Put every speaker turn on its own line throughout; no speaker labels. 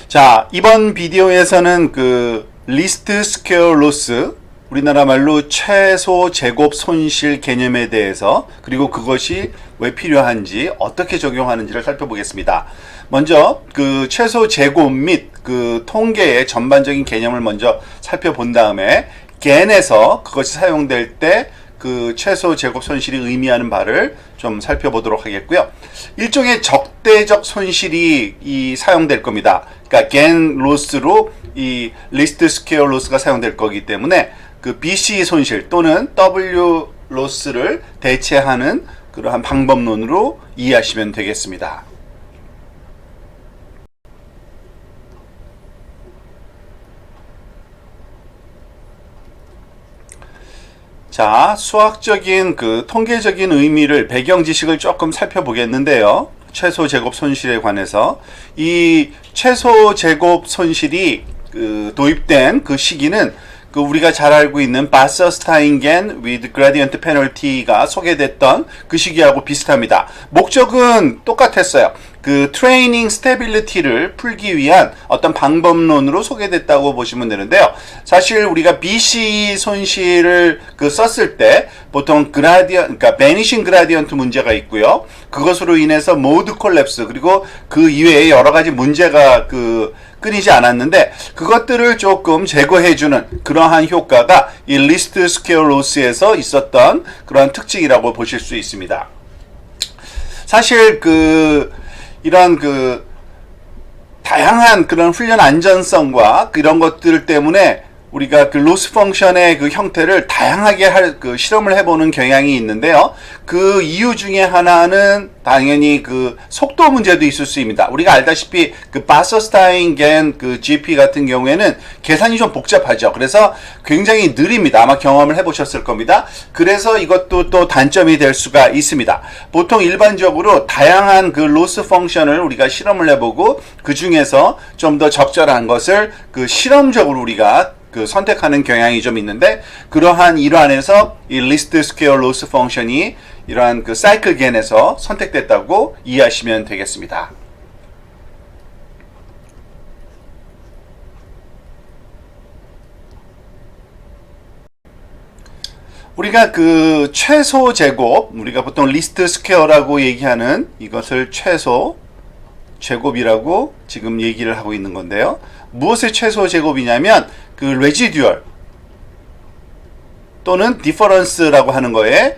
자, 이번 비디오에서는 그 리스트 스퀘어 로스, 우리나라 말로 최소 제곱 손실 개념에 대해서, 그리고 그것이 왜 필요한지 어떻게 적용하는지를 살펴보겠습니다. 먼저 그 최소 제곱 및 그 통계의 전반적인 개념을 먼저 살펴본 다음에 겐에서 그것이 사용될 때 그 최소 제곱 손실이 의미하는 바를 좀 살펴보도록 하겠고요. 일종의 적대적 손실이 사용될 겁니다. 그러니까 겐 로스로 이 리스트 스퀘어 로스가 사용될 거기 때문에 그 BC 손실 또는 W 로스를 대체하는 그러한 방법론으로 이해하시면 되겠습니다. 자, 수학적인 그 통계적인 의미를, 배경 지식을 조금 살펴보겠는데요. 최소 제곱 손실에 관해서 이 최소 제곱 손실이 도입된 그 시기는 그 우리가 잘 알고 있는 바서스타인겐 with gradient penalty가 소개됐던 그 시기하고 비슷합니다. 목적은 똑같았어요. 그 트레이닝 스테빌리티를 풀기 위한 어떤 방법론으로 소개됐다고 보시면 되는데요. 사실 우리가 BC 손실을 썼을 때 보통 그러니까 베니싱 그라디언트 문제가 있고요. 그것으로 인해서 모드 콜랩스, 그리고 그 이외에 여러 가지 문제가 끊이지 않았는데, 그것들을 조금 제거해주는 그러한 효과가 이 리스트 스퀘어 로스에서 있었던 그러한 특징이라고 보실 수 있습니다. 사실 이런 다양한 그런 훈련 안전성과 이런 것들 때문에 우리가 그 로스 펑션의 그 형태를 다양하게 실험을 해보는 경향이 있는데요. 그 이유 중에 하나는 당연히 그 속도 문제도 있을 수 있습니다. 우리가 알다시피 그 바서스타인겐 그 GP 같은 경우에는 계산이 좀 복잡하죠. 그래서 굉장히 느립니다. 아마 경험을 해보셨을 겁니다. 그래서 이것도 또 단점이 될 수가 있습니다. 보통 일반적으로 다양한 그 로스 펑션을 우리가 실험을 해보고 그 중에서 좀 더 적절한 것을 실험적으로 우리가 선택하는 경향이 좀 있는데, 그러한 일환에서 이 리스트 스퀘어 로스 펑션이 이러한 사이클 겐에서 선택됐다고 이해하시면 되겠습니다. 우리가 최소 제곱, 우리가 보통 리스트 스퀘어라고 얘기하는 이것을 최소 제곱이라고 지금 얘기를 하고 있는 건데요. 무엇의 최소 제곱이냐면 레지듀얼 또는 디퍼런스라고 하는 거에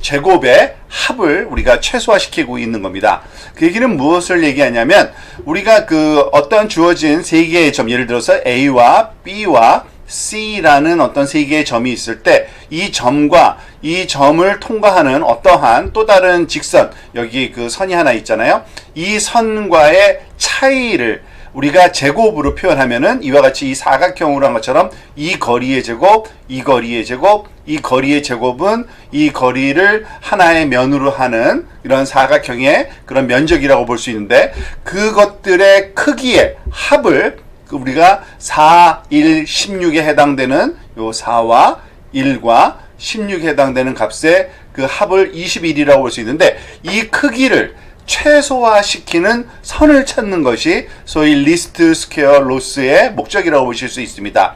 제곱의 합을 우리가 최소화시키고 있는 겁니다. 그 얘기는 무엇을 얘기하냐면, 우리가 어떤 주어진 세 개의 점, 예를 들어서 A와 B와 C라는 어떤 세 개의 점이 있을 때, 이 점과 이 점을 통과하는 어떠한 또 다른 직선, 여기 선이 하나 있잖아요. 이 선과의 차이를 우리가 제곱으로 표현하면은 이와 같이 이 사각형으로 한 것처럼 이 거리의 제곱, 이 거리의 제곱, 이 거리의 제곱은 이 거리를 하나의 면으로 하는 이런 사각형의 그런 면적이라고 볼 수 있는데, 그것들의 크기의 합을 우리가 4, 1, 16에 해당되는 요 4와 1과 16에 해당되는 값의 그 합을 21이라고 볼 수 있는데, 이 크기를 최소화시키는 선을 찾는 것이 소위 리스트 스퀘어 로스의 목적이라고 보실 수 있습니다.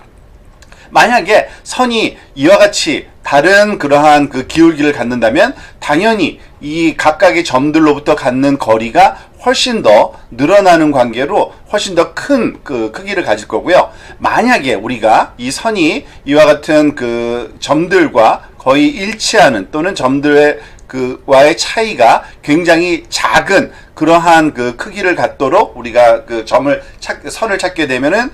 만약에 선이 이와 같이 다른 그러한 기울기를 갖는다면 당연히 이 각각의 점들로부터 갖는 거리가 훨씬 더 늘어나는 관계로 훨씬 더 큰 크기를 가질 거고요. 만약에 우리가 이 선이 이와 같은 점들과 거의 일치하는, 또는 점들의 와의 차이가 굉장히 작은 그러한 크기를 갖도록 우리가 선을 찾게 되면은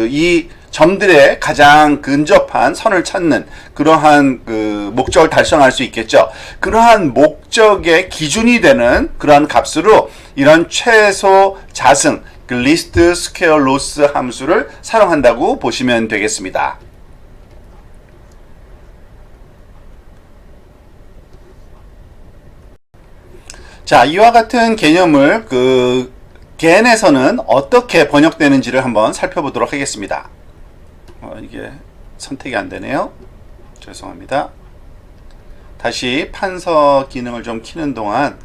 이 점들의 가장 근접한 선을 찾는 그러한 목적을 달성할 수 있겠죠. 그러한 목적의 기준이 되는 그러한 값으로 이런 최소 자승, 리스트 스퀘어 로스 함수를 사용한다고 보시면 되겠습니다. 자, 이와 같은 개념을 겐에서는 어떻게 번역되는지를 한번 살펴보도록 하겠습니다. 이게 선택이 안 되네요. 죄송합니다. 다시 판서 기능을 좀 켜는 동안,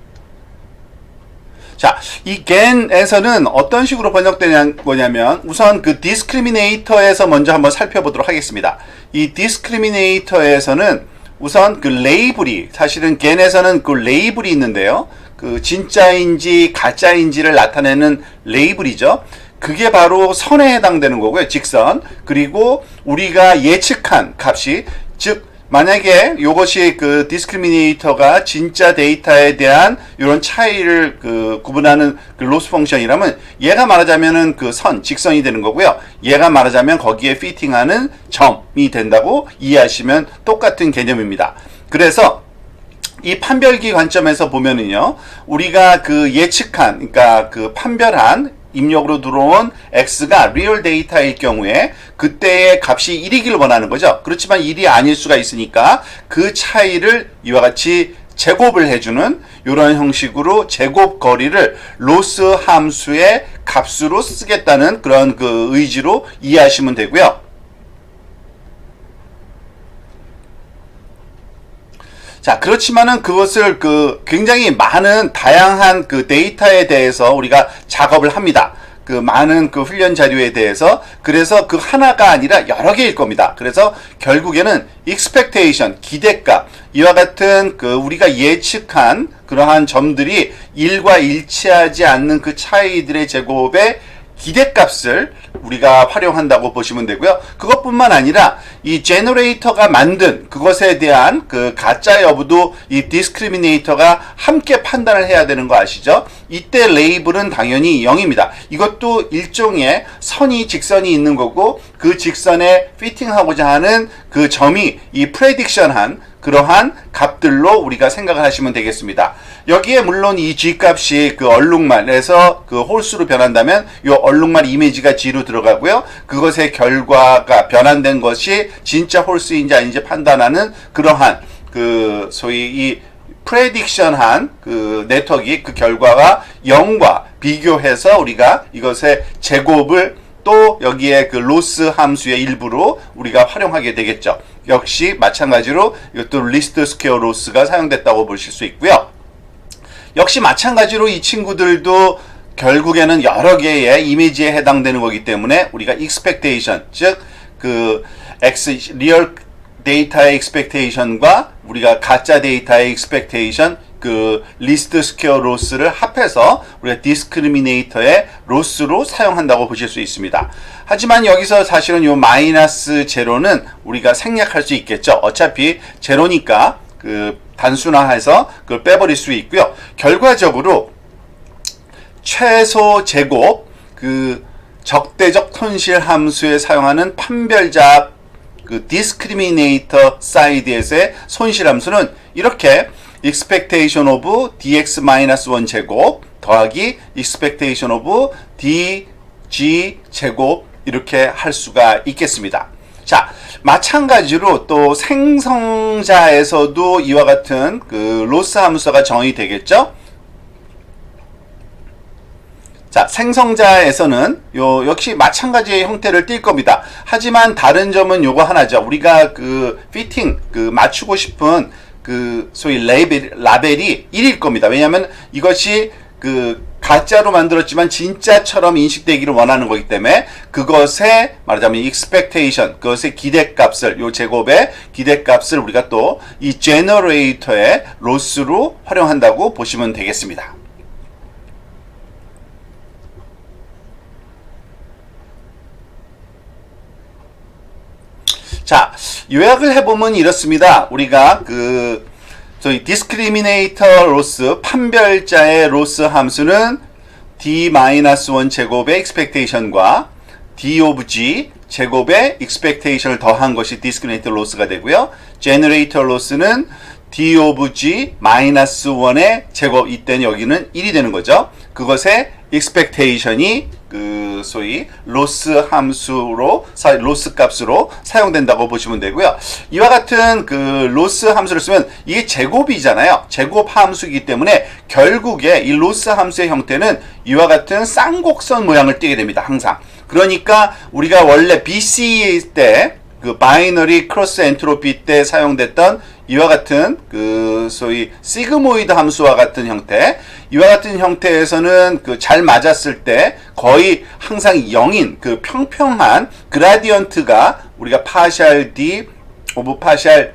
자, 이 gen에서는 어떤 식으로 번역되는 거냐면 우선 그 discriminator에서 먼저 한번 살펴보도록 하겠습니다. 이 discriminator에서는 우선 그 레이블이 사실은 gen에서는 그 레이블이 있는데요. 그 진짜인지 가짜인지를 나타내는 레이블이죠. 그게 바로 선에 해당되는 거고요. 직선. 그리고 우리가 예측한 값이 즉 만약에 이것이 그 디스크리미네이터가 진짜 데이터에 대한 이런 차이를 그 구분하는 그 로스 펑션이라면 얘가 말하자면은 그 선, 직선이 되는 거고요. 얘가 말하자면 거기에 피팅하는 점이 된다고 이해하시면 똑같은 개념입니다. 그래서 이 판별기 관점에서 보면은요, 우리가 그 예측한, 그러니까 그 판별한 입력으로 들어온 x가 리얼 데이터일 경우에 그때의 값이 1이기를 원하는 거죠. 그렇지만 1이 아닐 수가 있으니까 그 차이를 이와 같이 제곱을 해주는 이런 형식으로 제곱 거리를 로스 함수의 값으로 쓰겠다는 그런 그 의지로 이해하시면 되고요. 자, 그렇지만은 그것을 그 굉장히 많은 다양한 그 데이터에 대해서 우리가 작업을 합니다. 그 많은 그 훈련 자료에 대해서. 그래서 그 하나가 아니라 여러 개일 겁니다. 그래서 결국에는 expectation, 기대값, 이와 같은 그 우리가 예측한 그러한 점들이 1과 일치하지 않는 그 차이들의 제곱의 기대값을 우리가 활용한다고 보시면 되고요. 그것뿐만 아니라 이 제너레이터가 만든 그것에 대한 그 가짜 여부도 이 디스크리미네이터가 함께 판단을 해야 되는 거 아시죠? 이때 레이블은 당연히 0입니다. 이것도 일종의 선이 직선이 있는 거고 그 직선에 피팅하고자 하는 그 점이 이 프레딕션한 그러한 값들로 우리가 생각을 하시면 되겠습니다. 여기에 물론 이 G값이 그 얼룩말에서 그 홀수로 변한다면 이 얼룩말 이미지가 G로 들어가고요. 그것의 결과가 변환된 것이 진짜 홀수인지 아닌지 판단하는 그러한 그 소위 이 프레딕션한 그 네트워크의 그 결과가 0과 비교해서 우리가 이것의 제곱을 또 여기에 그 로스 함수의 일부로 우리가 활용하게 되겠죠. 역시 마찬가지로 이것도 리스트 스퀘어 로스가 사용됐다고 보실 수 있고요. 역시 마찬가지로 이 친구들도 결국에는 여러 개의 이미지에 해당되는 거기 때문에 우리가 expectation, 즉 그 x 리얼 데이터의 expectation과 우리가 가짜 데이터의 expectation 그 리스트 스퀘어 로스를 합해서 우리가 디스크리미네이터의 로스로 사용한다고 보실 수 있습니다. 하지만 여기서 사실은 요 마이너스 제로는 우리가 생략할 수 있겠죠. 어차피 제로니까 그 단순화해서 그걸 빼버릴 수 있고요. 결과적으로 최소 제곱 그 적대적 손실 함수에 사용하는 판별자 그 discriminator 사이드에서의 손실 함수는 이렇게 expectation of dx-1 제곱 더하기 expectation of dg 제곱 이렇게 할 수가 있겠습니다. 자, 마찬가지로 또 생성자에서도 이와 같은 그 로스 함수가 정의되겠죠. 자, 생성자에서는 역시 마찬가지의 형태를 띌 겁니다. 하지만 다른 점은 요거 하나죠. 우리가 그 피팅 그 맞추고 싶은 그 소위 라벨이 1일 겁니다. 왜냐하면 이것이 그 가짜로 만들었지만 진짜처럼 인식되기를 원하는 거기 때문에 그것의 말하자면 expectation, 그것의 기대값을 요 제곱의 기대값을 우리가 또 이 제너레이터의 로스로 활용한다고 보시면 되겠습니다. 자, 요약을 해보면 이렇습니다. 우리가 그 저희 discriminator 로스 판별자의 로스 함수는 d-1 제곱의 expectation과 d of g 제곱의 expectation을 더한 것이 discriminator 로스가 되고요. generator 로스는 d of g -1의 제곱, 이때는 여기는 1이 되는 거죠. 그것의 expectation이 그 소위 로스 함수로 로스 값으로 사용된다고 보시면 되고요. 이와 같은 그 로스 함수를 쓰면 이게 제곱이잖아요. 제곱 함수이기 때문에 결국에 이 로스 함수의 형태는 이와 같은 쌍곡선 모양을 띠게 됩니다. 항상. 그러니까 우리가 원래 BC 때 그 바이너리 크로스 엔트로피 때 사용됐던 이와 같은 그 소위 시그모이드 함수와 같은 형태, 이와 같은 형태에서는 그 잘 맞았을 때 거의 항상 0인 그 평평한 그라디언트가 우리가 파셜 D 오브 파셜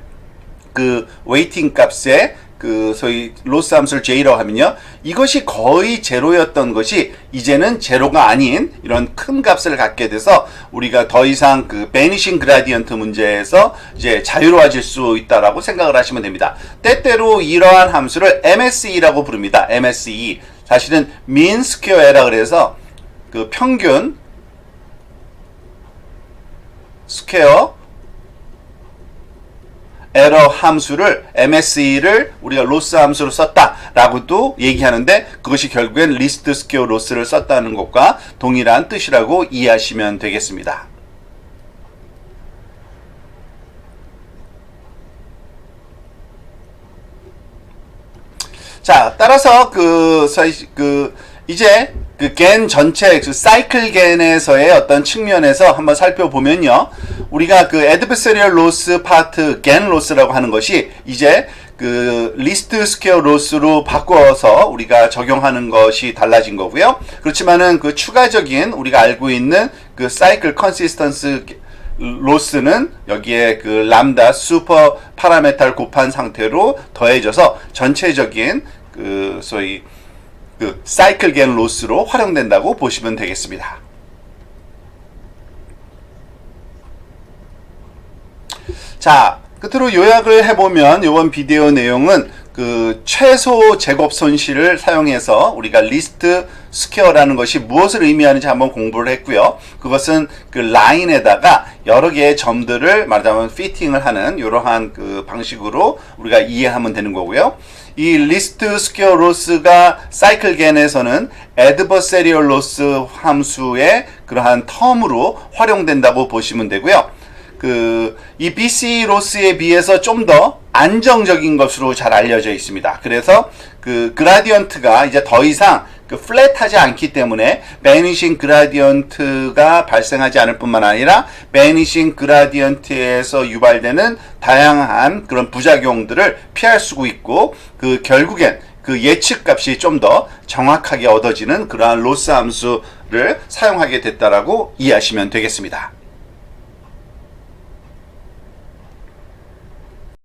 그 웨이팅 값에 그 소위 로스 함수를 J라고 하면요, 이것이 거의 제로였던 것이 이제는 제로가 아닌 이런 큰 값을 갖게 돼서 우리가 더 이상 그 베니싱 그라디언트 문제에서 이제 자유로워질 수 있다라고 생각을 하시면 됩니다. 때때로 이러한 함수를 MSE라고 부릅니다. MSE. 사실은 mean square라 그래서 그 평균 스퀘어 에러 함수를 MSE를 우리가 로스 함수로 썼다라고도 얘기하는데, 그것이 결국엔 리스트 스퀘어 로스를 썼다는 것과 동일한 뜻이라고 이해하시면 되겠습니다. 자, 따라서 이제 그 겐 전체, 그 사이클 겐에서의 어떤 측면에서 한번 살펴보면요, 우리가 그 adversarial loss 파트 겐 로스라고 하는 것이 이제 그 리스트 스퀘어 로스로 바꿔서 우리가 적용하는 것이 달라진 거고요. 그렇지만은 그 추가적인 우리가 알고 있는 그 사이클 컨시스턴스 로스는 여기에 그 람다 슈퍼 파라메탈 곱한 상태로 더해져서 전체적인 그 소위 그 사이클 겐 로스로 활용된다고 보시면 되겠습니다. 자, 끝으로 요약을 해보면 이번 비디오 내용은 그 최소 제곱 손실을 사용해서 우리가 리스트 스퀘어라는 것이 무엇을 의미하는지 한번 공부를 했고요. 그것은 그 라인에다가 여러 개의 점들을 말하자면 피팅을 하는 이러한 그 방식으로 우리가 이해하면 되는 거고요. 이 리스트 스퀘어 로스가 사이클 겐에서는 adversarial loss 함수의 그러한 텀으로 활용된다고 보시면 되고요. 이 BC 로스에 비해서 좀 더 안정적인 것으로 잘 알려져 있습니다. 그래서 그 그라디언트가 이제 더 이상 그 플랫하지 않기 때문에 베니싱 그라디언트가 발생하지 않을 뿐만 아니라 베니싱 그라디언트에서 유발되는 다양한 그런 부작용들을 피할 수 있고, 그 결국엔 그 예측 값이 좀 더 정확하게 얻어지는 그러한 로스 함수를 사용하게 됐다라고 이해하시면 되겠습니다.